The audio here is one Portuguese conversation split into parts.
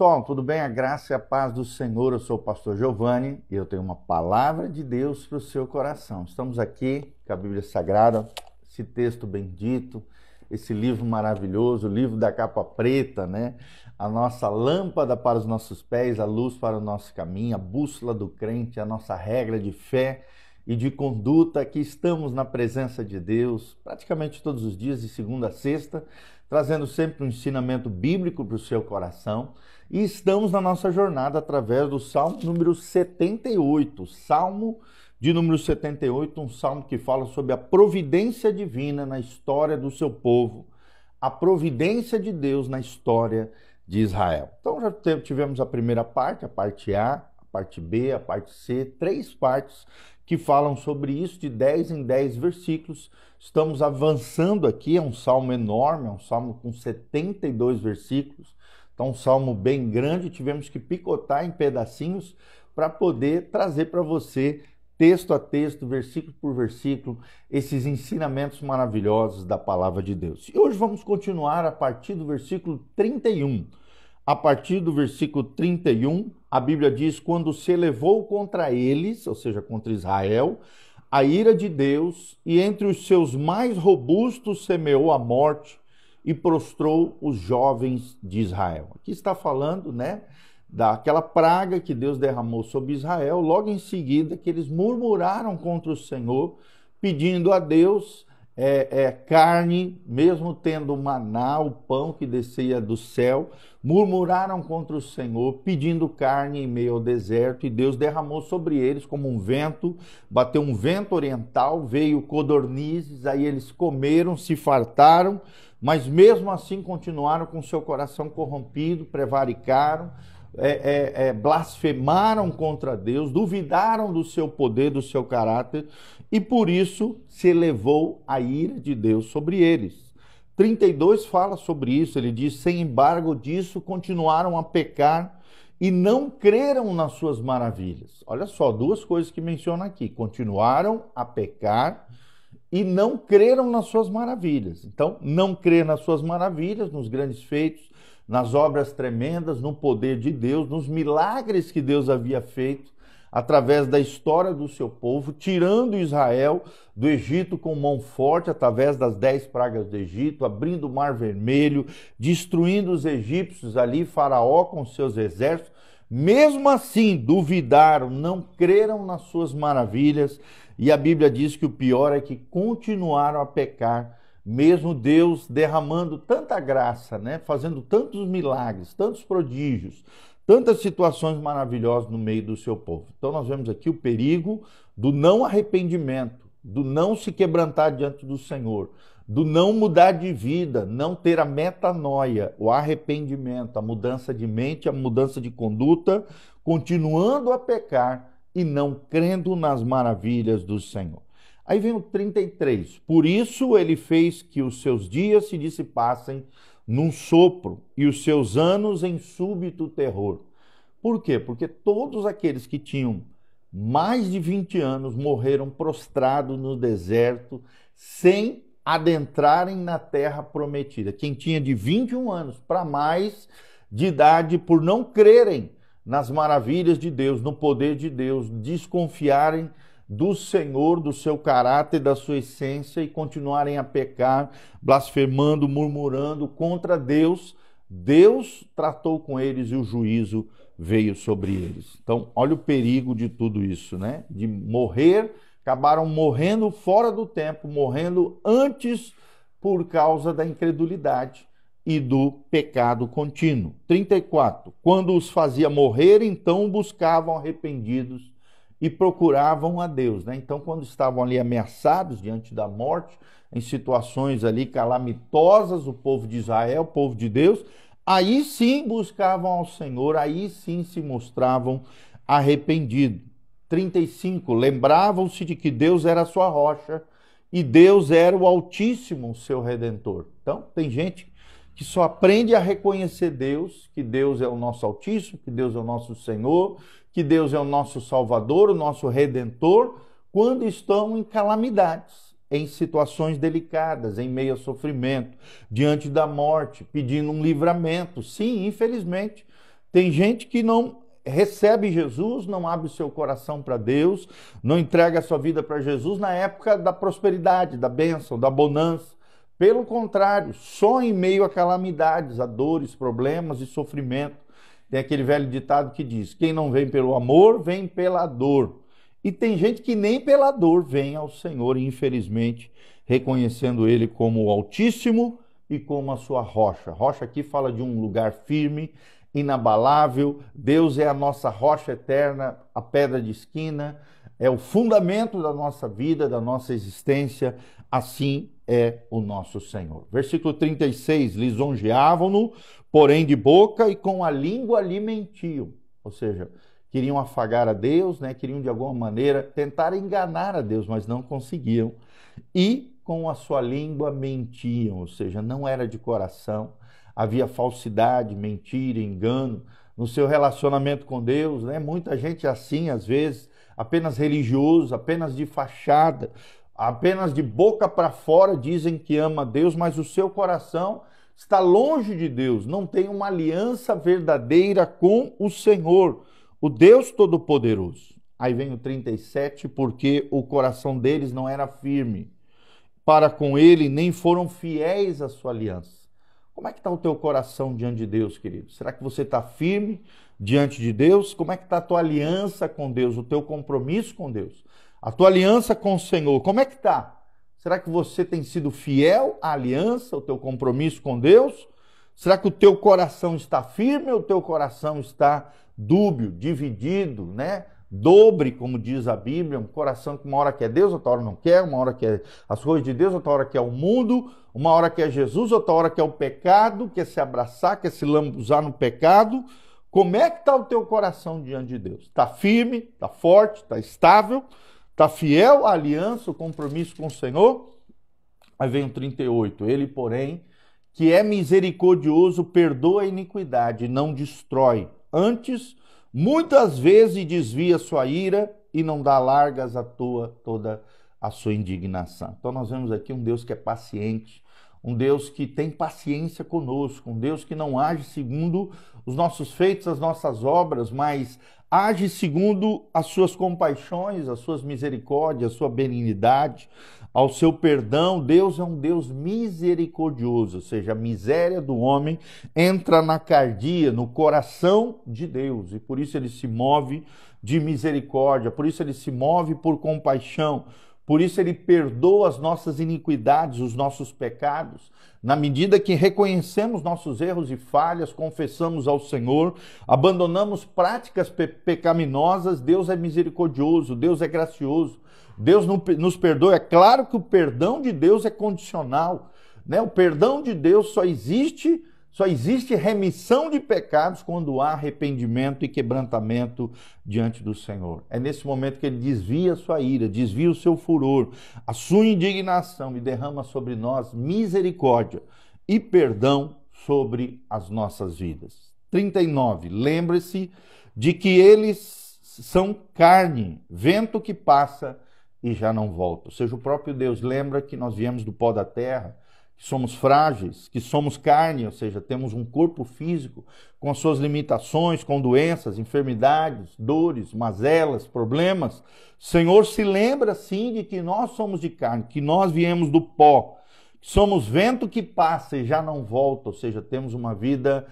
Tom, tudo bem? A graça e a paz do Senhor. Eu sou o pastor Giovanni e eu tenho uma palavra de Deus para o seu coração. Estamos aqui com a Bíblia Sagrada, esse texto bendito, esse livro maravilhoso, o livro da capa preta, né? A nossa lâmpada para os nossos pés, a luz para o nosso caminho, a bússola do crente, a nossa regra de fé e de conduta. Aqui estamos na presença de Deus praticamente todos os dias, de segunda a sexta, trazendo sempre um ensinamento bíblico para o seu coração. E estamos na nossa jornada através do Salmo número 78. Salmo de número 78, um salmo que fala sobre a providência divina na história do seu povo, a providência de Deus na história de Israel. Então já tivemos a primeira parte, a parte A, a parte B, a parte C, 3 partes que falam sobre isso, de 10 em 10 versículos. Estamos avançando aqui, é um salmo enorme, é um salmo com 72 versículos. Então, um salmo bem grande, tivemos que picotar em pedacinhos para poder trazer para você, texto a texto, versículo por versículo, esses ensinamentos maravilhosos da palavra de Deus. E hoje vamos continuar a partir do versículo 31. A partir do versículo 31, a Bíblia diz: quando se elevou contra eles, ou seja, contra Israel, a ira de Deus, e entre os seus mais robustos semeou a morte, e prostrou os jovens de Israel. Aqui está falando, né, daquela praga que Deus derramou sobre Israel, logo em seguida que eles murmuraram contra o Senhor, pedindo a Deus carne, mesmo tendo o maná, o pão que descia do céu, murmuraram contra o Senhor, pedindo carne em meio ao deserto, e Deus derramou sobre eles como um vento, bateu um vento oriental, veio codornizes, aí eles comeram, se fartaram, mas mesmo assim continuaram com seu coração corrompido, prevaricaram, blasfemaram contra Deus, duvidaram do seu poder, do seu caráter, e por isso se elevou a ira de Deus sobre eles. 32 fala sobre isso, ele diz: sem embargo disso continuaram a pecar e não creram nas suas maravilhas. Olha só, 2 coisas que menciona aqui: continuaram a pecar e não creram nas suas maravilhas. Então, não crer nas suas maravilhas, nos grandes feitos, nas obras tremendas, no poder de Deus, nos milagres que Deus havia feito através da história do seu povo, tirando Israel do Egito com mão forte, através das 10 pragas do Egito, abrindo o Mar Vermelho, destruindo os egípcios ali, Faraó com seus exércitos. Mesmo assim, duvidaram, não creram nas suas maravilhas, e a Bíblia diz que o pior é que continuaram a pecar, mesmo Deus derramando tanta graça, né? Fazendo tantos milagres, tantos prodígios, tantas situações maravilhosas no meio do seu povo. Então nós vemos aqui o perigo do não arrependimento, do não se quebrantar diante do Senhor, do não mudar de vida, não ter a metanoia, o arrependimento, a mudança de mente, a mudança de conduta, continuando a pecar e não crendo nas maravilhas do Senhor. Aí vem o 33. Por isso ele fez que os seus dias se dissipassem num sopro e os seus anos em súbito terror. Por quê? Porque todos aqueles que tinham mais de 20 anos morreram prostrados no deserto, sem adentrarem na terra prometida. Quem tinha de 21 anos para mais de idade, por não crerem nas maravilhas de Deus, no poder de Deus, desconfiarem do Senhor, do seu caráter, da sua essência, e continuarem a pecar, blasfemando, murmurando contra Deus, Deus tratou com eles e o juízo veio sobre eles. Então, olha o perigo de tudo isso, né? De morrer, acabaram morrendo fora do tempo, morrendo antes por causa da incredulidade e do pecado contínuo. 34. Quando os fazia morrer, então buscavam arrependidos e procuravam a Deus, né? Então, quando estavam ali ameaçados diante da morte, em situações ali calamitosas, o povo de Israel, o povo de Deus, aí sim buscavam ao Senhor, aí sim se mostravam arrependidos. 35. Lembravam-se de que Deus era a sua rocha e Deus era o Altíssimo, seu Redentor. Então, tem gente que só aprende a reconhecer Deus, que Deus é o nosso Altíssimo, que Deus é o nosso Senhor, que Deus é o nosso Salvador, o nosso Redentor, quando estão em calamidades, em situações delicadas, em meio a sofrimento, diante da morte, pedindo um livramento. Sim, infelizmente, Tem gente que não recebe Jesus, não abre o seu coração para Deus, não entrega a sua vida para Jesus na época da prosperidade, da bênção, da bonança. Pelo contrário, só em meio a calamidades, a dores, problemas e sofrimento. Tem aquele velho ditado que diz: quem não vem pelo amor, vem pela dor. E tem gente que nem pela dor vem ao Senhor, infelizmente, reconhecendo Ele como o Altíssimo e como a sua rocha. Rocha aqui fala de um lugar firme, inabalável. Deus é a nossa rocha eterna, a pedra de esquina, é o fundamento da nossa vida, da nossa existência. Assim é o nosso Senhor. Versículo 36, lisonjeavam-no, porém de boca, e com a língua lhe mentiam. Ou seja, queriam afagar a Deus, né? Queriam de alguma maneira tentar enganar a Deus, mas não conseguiam. E com a sua língua mentiam, ou seja, não era de coração. Havia falsidade, mentira, engano no seu relacionamento com Deus, né? Muita gente assim, às vezes, apenas religioso, apenas de fachada, apenas de boca para fora dizem que ama a Deus, mas o seu coração está longe de Deus, não tem uma aliança verdadeira com o Senhor, o Deus Todo-Poderoso. Aí vem o 37, porque o coração deles não era firme para com ele, nem foram fiéis à sua aliança. Como é que está o teu coração diante de Deus, querido? Será que você está firme diante de Deus? Como é que está a tua aliança com Deus, o teu compromisso com Deus? A tua aliança com o Senhor, como é que está? Será que você tem sido fiel à aliança, ao teu compromisso com Deus? Será que o teu coração está firme ou o teu coração está dúbio, dividido, né? Dobre, como diz a Bíblia, um coração que uma hora quer Deus, outra hora não quer, uma hora quer as coisas de Deus, outra hora quer o mundo, uma hora quer Jesus, outra hora quer o pecado, quer se abraçar, quer se lambuzar no pecado. Como é que está o teu coração diante de Deus? Está firme, está forte, está estável, está fiel à aliança, o compromisso com o Senhor? Aí vem o 38, ele, porém, que é misericordioso, perdoa a iniquidade, não destrói. Antes, muitas vezes desvia sua ira e não dá largas à toa toda a sua indignação. Então nós vemos aqui um Deus que é paciente, um Deus que tem paciência conosco, um Deus que não age segundo os nossos feitos, as nossas obras, mas age segundo as suas compaixões, as suas misericórdias, a sua benignidade, ao seu perdão. Deus é um Deus misericordioso, ou seja, a miséria do homem entra na cardia, no coração de Deus, e por isso ele se move de misericórdia, por isso ele se move por compaixão, por isso ele perdoa as nossas iniquidades, os nossos pecados. Na medida que reconhecemos nossos erros e falhas, confessamos ao Senhor, abandonamos práticas pecaminosas, Deus é misericordioso, Deus é gracioso, Deus nos perdoa. É claro que o perdão de Deus é condicional, né? O perdão de Deus só existe remissão de pecados quando há arrependimento e quebrantamento diante do Senhor. É nesse momento que ele desvia a sua ira, desvia o seu furor, a sua indignação e derrama sobre nós misericórdia e perdão sobre as nossas vidas. 39. Lembre-se de que eles são carne, vento que passa e já não volta. Ou seja, o próprio Deus lembra que nós viemos do pó da terra, que somos frágeis, que somos carne, ou seja, temos um corpo físico com as suas limitações, com doenças, enfermidades, dores, mazelas, problemas. O Senhor se lembra, sim, de que nós somos de carne, que nós viemos do pó, que somos vento que passa e já não volta, ou seja, temos uma vida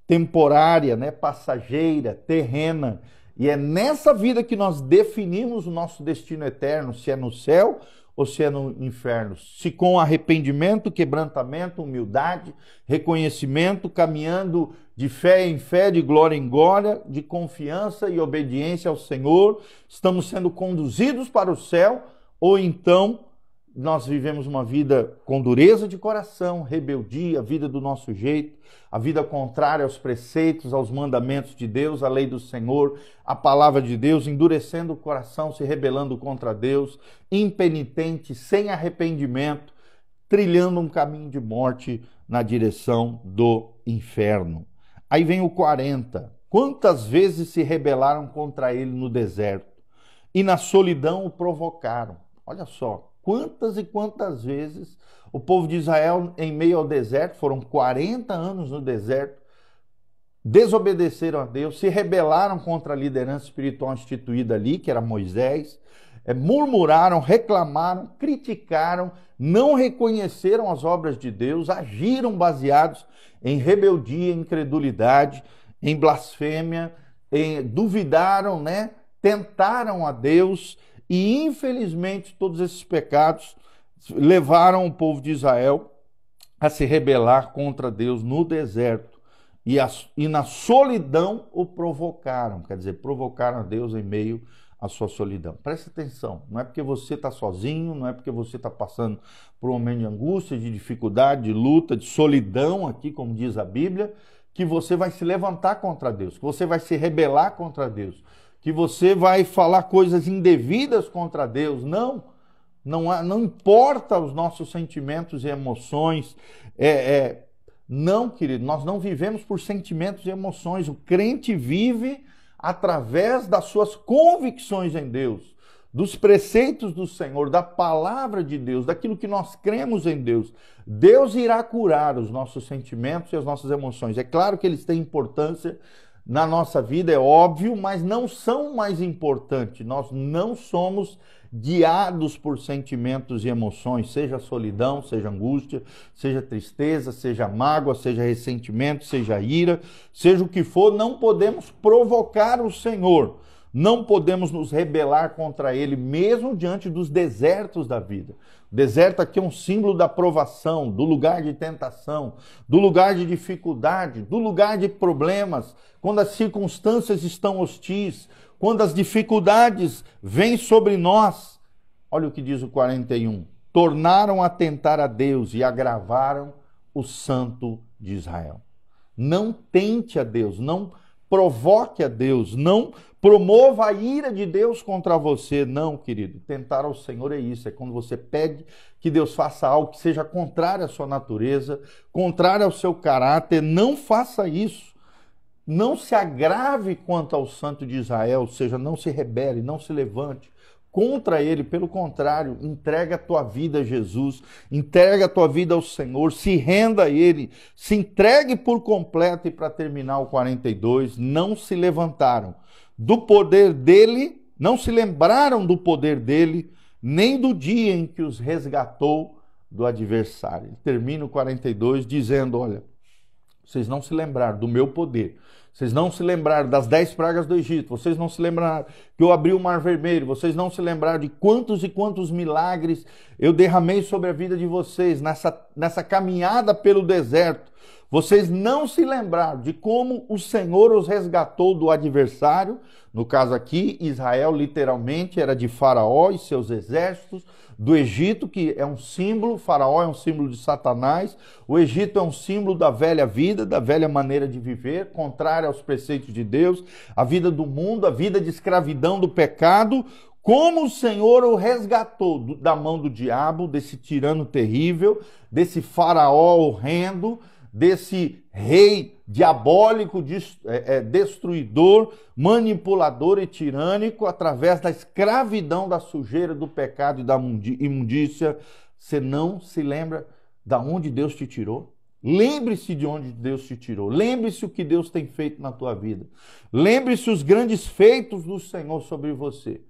temporária, né, passageira, terrena, e é nessa vida que nós definimos o nosso destino eterno, se é no céu ou se é no inferno, se com arrependimento, quebrantamento, humildade, reconhecimento, caminhando de fé em fé, de glória em glória, de confiança e obediência ao Senhor, estamos sendo conduzidos para o céu, ou então nós vivemos uma vida com dureza de coração, rebeldia, a vida do nosso jeito, a vida contrária aos preceitos, aos mandamentos de Deus, à lei do Senhor, a palavra de Deus, endurecendo o coração, se rebelando contra Deus, impenitente, sem arrependimento, trilhando um caminho de morte na direção do inferno. Aí vem o 40. Quantas vezes se rebelaram contra ele no deserto e na solidão o provocaram? Olha só. Quantas e quantas vezes o povo de Israel, em meio ao deserto, foram 40 anos no deserto, desobedeceram a Deus, se rebelaram contra a liderança espiritual instituída ali, que era Moisés, murmuraram, reclamaram, criticaram, não reconheceram as obras de Deus, agiram baseados em rebeldia, incredulidade, em blasfêmia, duvidaram, né? Tentaram a Deus e, infelizmente, todos esses pecados levaram o povo de Israel a se rebelar contra Deus no deserto e na solidão o provocaram, quer dizer, provocaram a Deus em meio à sua solidão. Preste atenção, não é porque você está sozinho, não é porque você está passando por um momento de angústia, de dificuldade, de luta, de solidão aqui, como diz a Bíblia, que você vai se levantar contra Deus, que você vai se rebelar contra Deus, que você vai falar coisas indevidas contra Deus. Não importa os nossos sentimentos e emoções. Não, querido, nós não vivemos por sentimentos e emoções. O crente vive através das suas convicções em Deus, dos preceitos do Senhor, da palavra de Deus, daquilo que nós cremos em Deus. Deus irá curar os nossos sentimentos e as nossas emoções. É claro que eles têm importância na nossa vida, é óbvio, mas não são mais importantes. Nós não somos guiados por sentimentos e emoções, seja solidão, seja angústia, seja tristeza, seja mágoa, seja ressentimento, seja ira, seja o que for. Não podemos provocar o Senhor, não podemos nos rebelar contra Ele, mesmo diante dos desertos da vida. O deserto aqui é um símbolo da provação, do lugar de tentação, do lugar de dificuldade, do lugar de problemas, quando as circunstâncias estão hostis, quando as dificuldades vêm sobre nós. Olha o que diz o 41. Tornaram a tentar a Deus e agravaram o Santo de Israel. Não tente a Deus, não provoque a Deus, não promova a ira de Deus contra você. Não, querido. Tentar ao Senhor é isso. É quando você pede que Deus faça algo que seja contrário à sua natureza, contrário ao seu caráter. Não faça isso. Não se agrave quanto ao Santo de Israel, ou seja, não se rebele, não se levante contra ele. Pelo contrário, entrega a tua vida a Jesus, entrega a tua vida ao Senhor, se renda a Ele, se entregue por completo. E para terminar o 42, não se levantaram do poder dele, não se lembraram do poder dele, nem do dia em que os resgatou do adversário. Ele termina o 42 dizendo, olha, vocês não se lembraram do meu poder, vocês não se lembraram das 10 pragas do Egito, vocês não se lembraram que eu abri o Mar Vermelho, vocês não se lembraram de quantos e quantos milagres eu derramei sobre a vida de vocês nessa caminhada pelo deserto. Vocês não se lembraram de como o Senhor os resgatou do adversário. No caso aqui, Israel literalmente era de Faraó e seus exércitos, do Egito, que é um símbolo, Faraó é um símbolo de Satanás, o Egito é um símbolo da velha vida, da velha maneira de viver, contrária aos preceitos de Deus, a vida do mundo, a vida de escravidão do pecado. Como o Senhor o resgatou da mão do diabo, desse tirano terrível, desse Faraó horrendo, desse rei diabólico, destruidor, manipulador e tirânico, através da escravidão, da sujeira, do pecado e da imundícia. Você não se lembra de onde Deus te tirou? Lembre-se de onde Deus te tirou. Lembre-se o que Deus tem feito na tua vida. Lembre-se os grandes feitos do Senhor sobre você.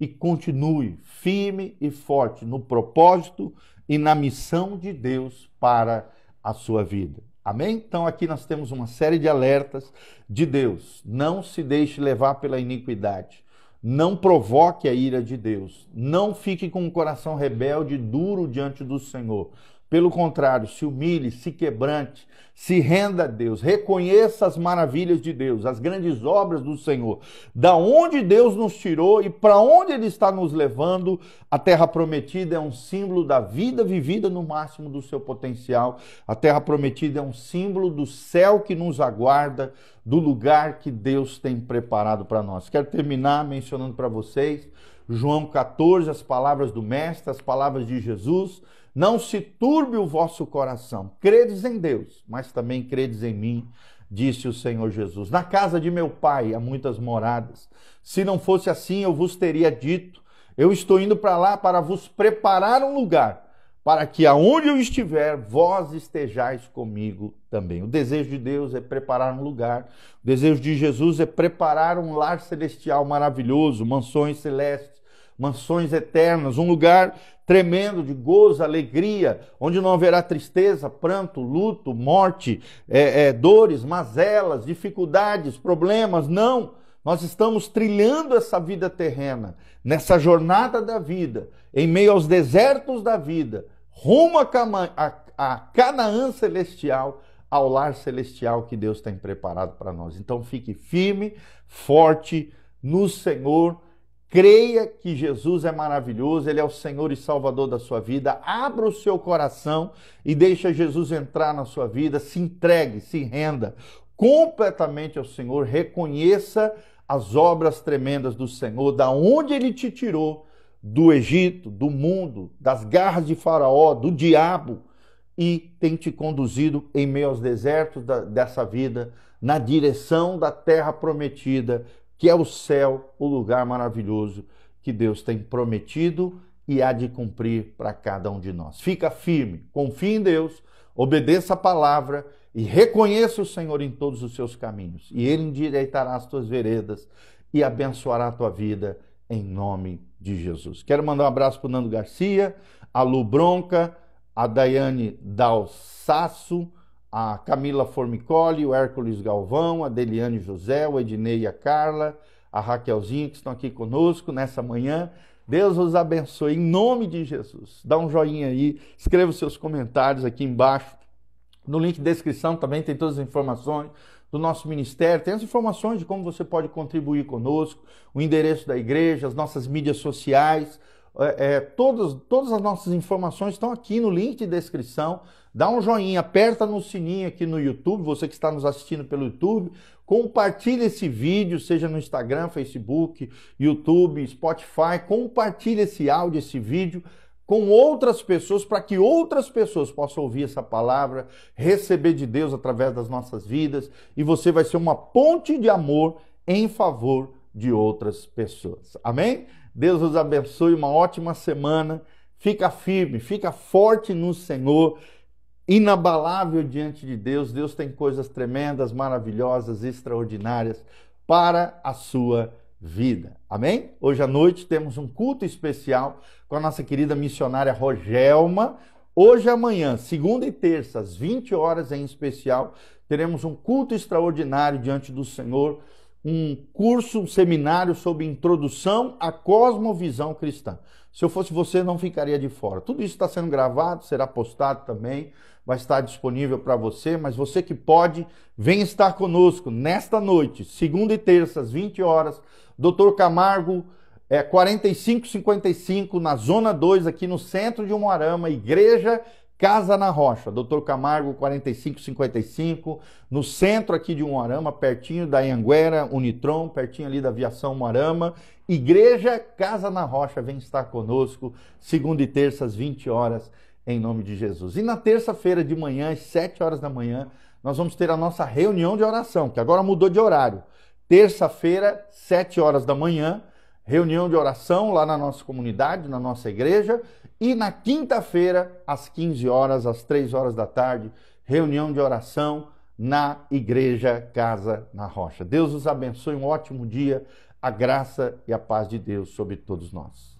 E continue firme e forte no propósito e na missão de Deus para a sua vida. Amém? Então aqui nós temos uma série de alertas de Deus. Não se deixe levar pela iniquidade. Não provoque a ira de Deus. Não fique com um coração rebelde e duro diante do Senhor. Pelo contrário, se humilhe, se quebrante, se renda a Deus, reconheça as maravilhas de Deus, as grandes obras do Senhor, da onde Deus nos tirou e para onde Ele está nos levando. A terra prometida é um símbolo da vida vivida no máximo do seu potencial. A terra prometida é um símbolo do céu que nos aguarda, do lugar que Deus tem preparado para nós. Quero terminar mencionando para vocês João 14, as palavras do Mestre, as palavras de Jesus. Não se turbe o vosso coração. Credes em Deus, mas também credes em mim, disse o Senhor Jesus. Na casa de meu Pai há muitas moradas. Se não fosse assim, eu vos teria dito. Eu estou indo para lá para vos preparar um lugar, para que aonde eu estiver, vós estejais comigo também. O desejo de Deus é preparar um lugar, o desejo de Jesus é preparar um lar celestial maravilhoso, mansões celestes, mansões eternas, um lugar tremendo de gozo, alegria, onde não haverá tristeza, pranto, luto, morte, dores, mazelas, dificuldades, problemas, não. Nós estamos trilhando essa vida terrena, nessa jornada da vida, em meio aos desertos da vida, rumo a Canaã celestial, ao lar celestial que Deus tem preparado para nós. Então fique firme, forte no Senhor, creia que Jesus é maravilhoso, Ele é o Senhor e Salvador da sua vida, abra o seu coração e deixa Jesus entrar na sua vida, se entregue, se renda completamente ao Senhor, reconheça as obras tremendas do Senhor, da onde Ele te tirou, do Egito, do mundo, das garras de Faraó, do diabo, e tem te conduzido em meio aos desertos dessa vida, na direção da terra prometida, que é o céu, o lugar maravilhoso que Deus tem prometido e há de cumprir para cada um de nós. Fica firme, confie em Deus, obedeça a palavra e reconheça o Senhor em todos os seus caminhos. E Ele endireitará as tuas veredas e abençoará a tua vida em nome de Jesus. Quero mandar um abraço para o Nando Garcia, a Lu Bronca, a Daiane Dalsasso, a Camila Formicoli, o Hércules Galvão, a Deliane José, o Ednei e a Carla, a Raquelzinha que estão aqui conosco nessa manhã. Deus os abençoe em nome de Jesus. Dá um joinha aí, escreva os seus comentários aqui embaixo. No link de descrição também tem todas as informações do nosso ministério, tem as informações de como você pode contribuir conosco, o endereço da igreja, as nossas mídias sociais, todas as nossas informações estão aqui no link de descrição. Dá um joinha, aperta no sininho aqui no YouTube, você que está nos assistindo pelo YouTube, compartilhe esse vídeo, seja no Instagram, Facebook, YouTube, Spotify, compartilhe esse áudio, esse vídeo com outras pessoas, para que outras pessoas possam ouvir essa palavra, receber de Deus através das nossas vidas, e você vai ser uma ponte de amor em favor de outras pessoas. Amém? Deus os abençoe, uma ótima semana, fica firme, fica forte no Senhor, inabalável diante de Deus. Deus tem coisas tremendas, maravilhosas, extraordinárias para a sua vida. Amém? Hoje à noite temos um culto especial com a nossa querida missionária Rogelma. Hoje e amanhã, segunda e terça, às 20 horas em especial, teremos um culto extraordinário diante do Senhor, um curso, um seminário sobre introdução à cosmovisão cristã. Se eu fosse você, não ficaria de fora. Tudo isso está sendo gravado, será postado também, vai estar disponível para você, mas você que pode, vem estar conosco nesta noite, segunda e terça, às 20 horas, Dr. Camargo, 4555, na Zona 2, aqui no centro de Umuarama, Igreja Casa na Rocha. Dr. Camargo, 4555, no centro aqui de Umuarama, pertinho da Anhanguera, Unitron, pertinho ali da Aviação Umuarama. Igreja Casa na Rocha, vem estar conosco, segunda e terça, às 20 horas, em nome de Jesus. E na terça-feira de manhã, às 7 horas da manhã, nós vamos ter a nossa reunião de oração, que agora mudou de horário. Terça-feira, 7 horas da manhã, reunião de oração lá na nossa comunidade, na nossa igreja. E na quinta-feira, às 15 horas, às 3 horas da tarde, reunião de oração na Igreja Casa na Rocha. Deus os abençoe, um ótimo dia, a graça e a paz de Deus sobre todos nós.